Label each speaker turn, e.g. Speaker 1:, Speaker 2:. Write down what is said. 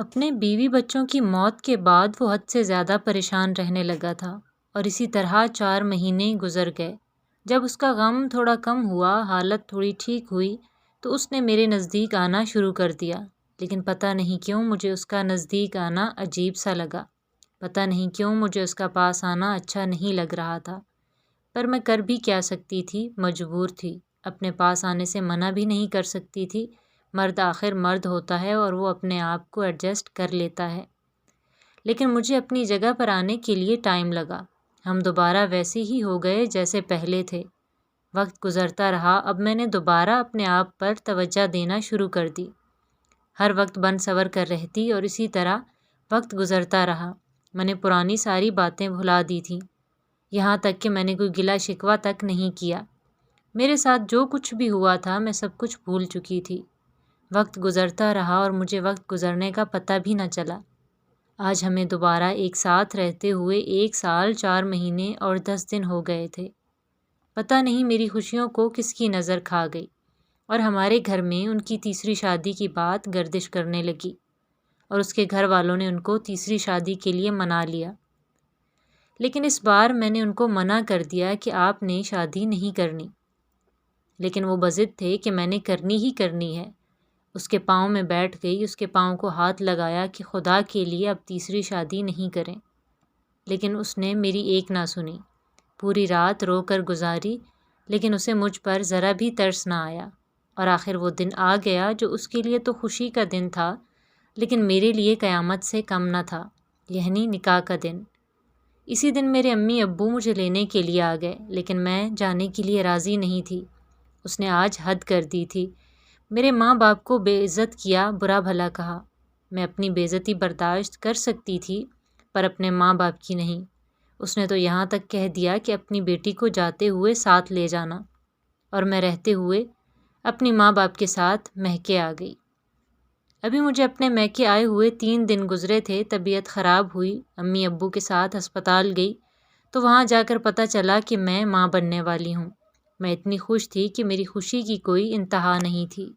Speaker 1: اپنے بیوی بچوں کی موت کے بعد وہ حد سے زیادہ پریشان رہنے لگا تھا اور اسی طرح 4 مہینے گزر گئے۔ جب اس کا غم تھوڑا کم ہوا، حالت تھوڑی ٹھیک ہوئی تو اس نے میرے نزدیک آنا شروع کر دیا، لیکن پتہ نہیں کیوں مجھے اس کا نزدیک آنا عجیب سا لگا۔ پتہ نہیں کیوں مجھے اس کا پاس آنا اچھا نہیں لگ رہا تھا، پر میں کر بھی کیا سکتی تھی، مجبور تھی۔ اپنے پاس آنے سے منع بھی نہیں کر سکتی تھی، مرد آخر مرد ہوتا ہے اور وہ اپنے آپ کو ایڈجسٹ کر لیتا ہے۔ لیکن مجھے اپنی جگہ پر آنے کے لیے ٹائم لگا۔ ہم دوبارہ ویسے ہی ہو گئے جیسے پہلے تھے۔ وقت گزرتا رہا، اب میں نے دوبارہ اپنے آپ پر توجہ دینا شروع کر دی۔ ہر وقت بن سور کر رہتی اور اسی طرح وقت گزرتا رہا۔ میں نے پرانی ساری باتیں بھلا دی تھیں، یہاں تک کہ میں نے کوئی گلہ شکوہ تک نہیں کیا۔ میرے ساتھ جو کچھ بھی ہوا تھا میں سب کچھ بھول چکی تھی۔ وقت گزرتا رہا اور مجھے وقت گزرنے کا پتہ بھی نہ چلا۔ آج ہمیں دوبارہ ایک ساتھ رہتے ہوئے 1 سال 4 مہینے اور 10 دن ہو گئے تھے۔ پتہ نہیں میری خوشیوں کو کس کی نظر کھا گئی اور ہمارے گھر میں ان کی تیسری شادی کی بات گردش کرنے لگی اور اس کے گھر والوں نے ان کو تیسری شادی کے لیے منا لیا۔ لیکن اس بار میں نے ان کو منع کر دیا کہ آپ نے شادی نہیں کرنی، لیکن وہ بضد تھے کہ میں نے کرنی ہی کرنی ہے۔ اس کے پاؤں میں بیٹھ گئی، اس کے پاؤں کو ہاتھ لگایا کہ خدا کے لیے اب تیسری شادی نہیں کریں، لیکن اس نے میری ایک نہ سنی۔ پوری رات رو کر گزاری، لیکن اسے مجھ پر ذرا بھی ترس نہ آیا، اور آخر وہ دن آ گیا جو اس کے لیے تو خوشی کا دن تھا، لیکن میرے لیے قیامت سے کم نہ تھا، یعنی نکاح کا دن۔ اسی دن میرے امی ابو مجھے لینے کے لیے آ گئے، لیکن میں جانے کے لیے راضی نہیں تھی۔ اس نے آج حد کر دی تھی، میرے ماں باپ کو بے عزت کیا، برا بھلا کہا۔ میں اپنی بے عزتی برداشت کر سکتی تھی، پر اپنے ماں باپ کی نہیں۔ اس نے تو یہاں تک کہہ دیا کہ اپنی بیٹی کو جاتے ہوئے ساتھ لے جانا، اور میں رہتے ہوئے اپنی ماں باپ کے ساتھ میکے آ گئی۔ ابھی مجھے اپنے میکے آئے ہوئے 3 دن گزرے تھے، طبیعت خراب ہوئی، امی ابو کے ساتھ ہسپتال گئی تو وہاں جا کر پتہ چلا کہ میں ماں بننے والی ہوں۔ میں اتنی خوش تھی کہ میری خوشی کی کوئی انتہا نہیں تھی۔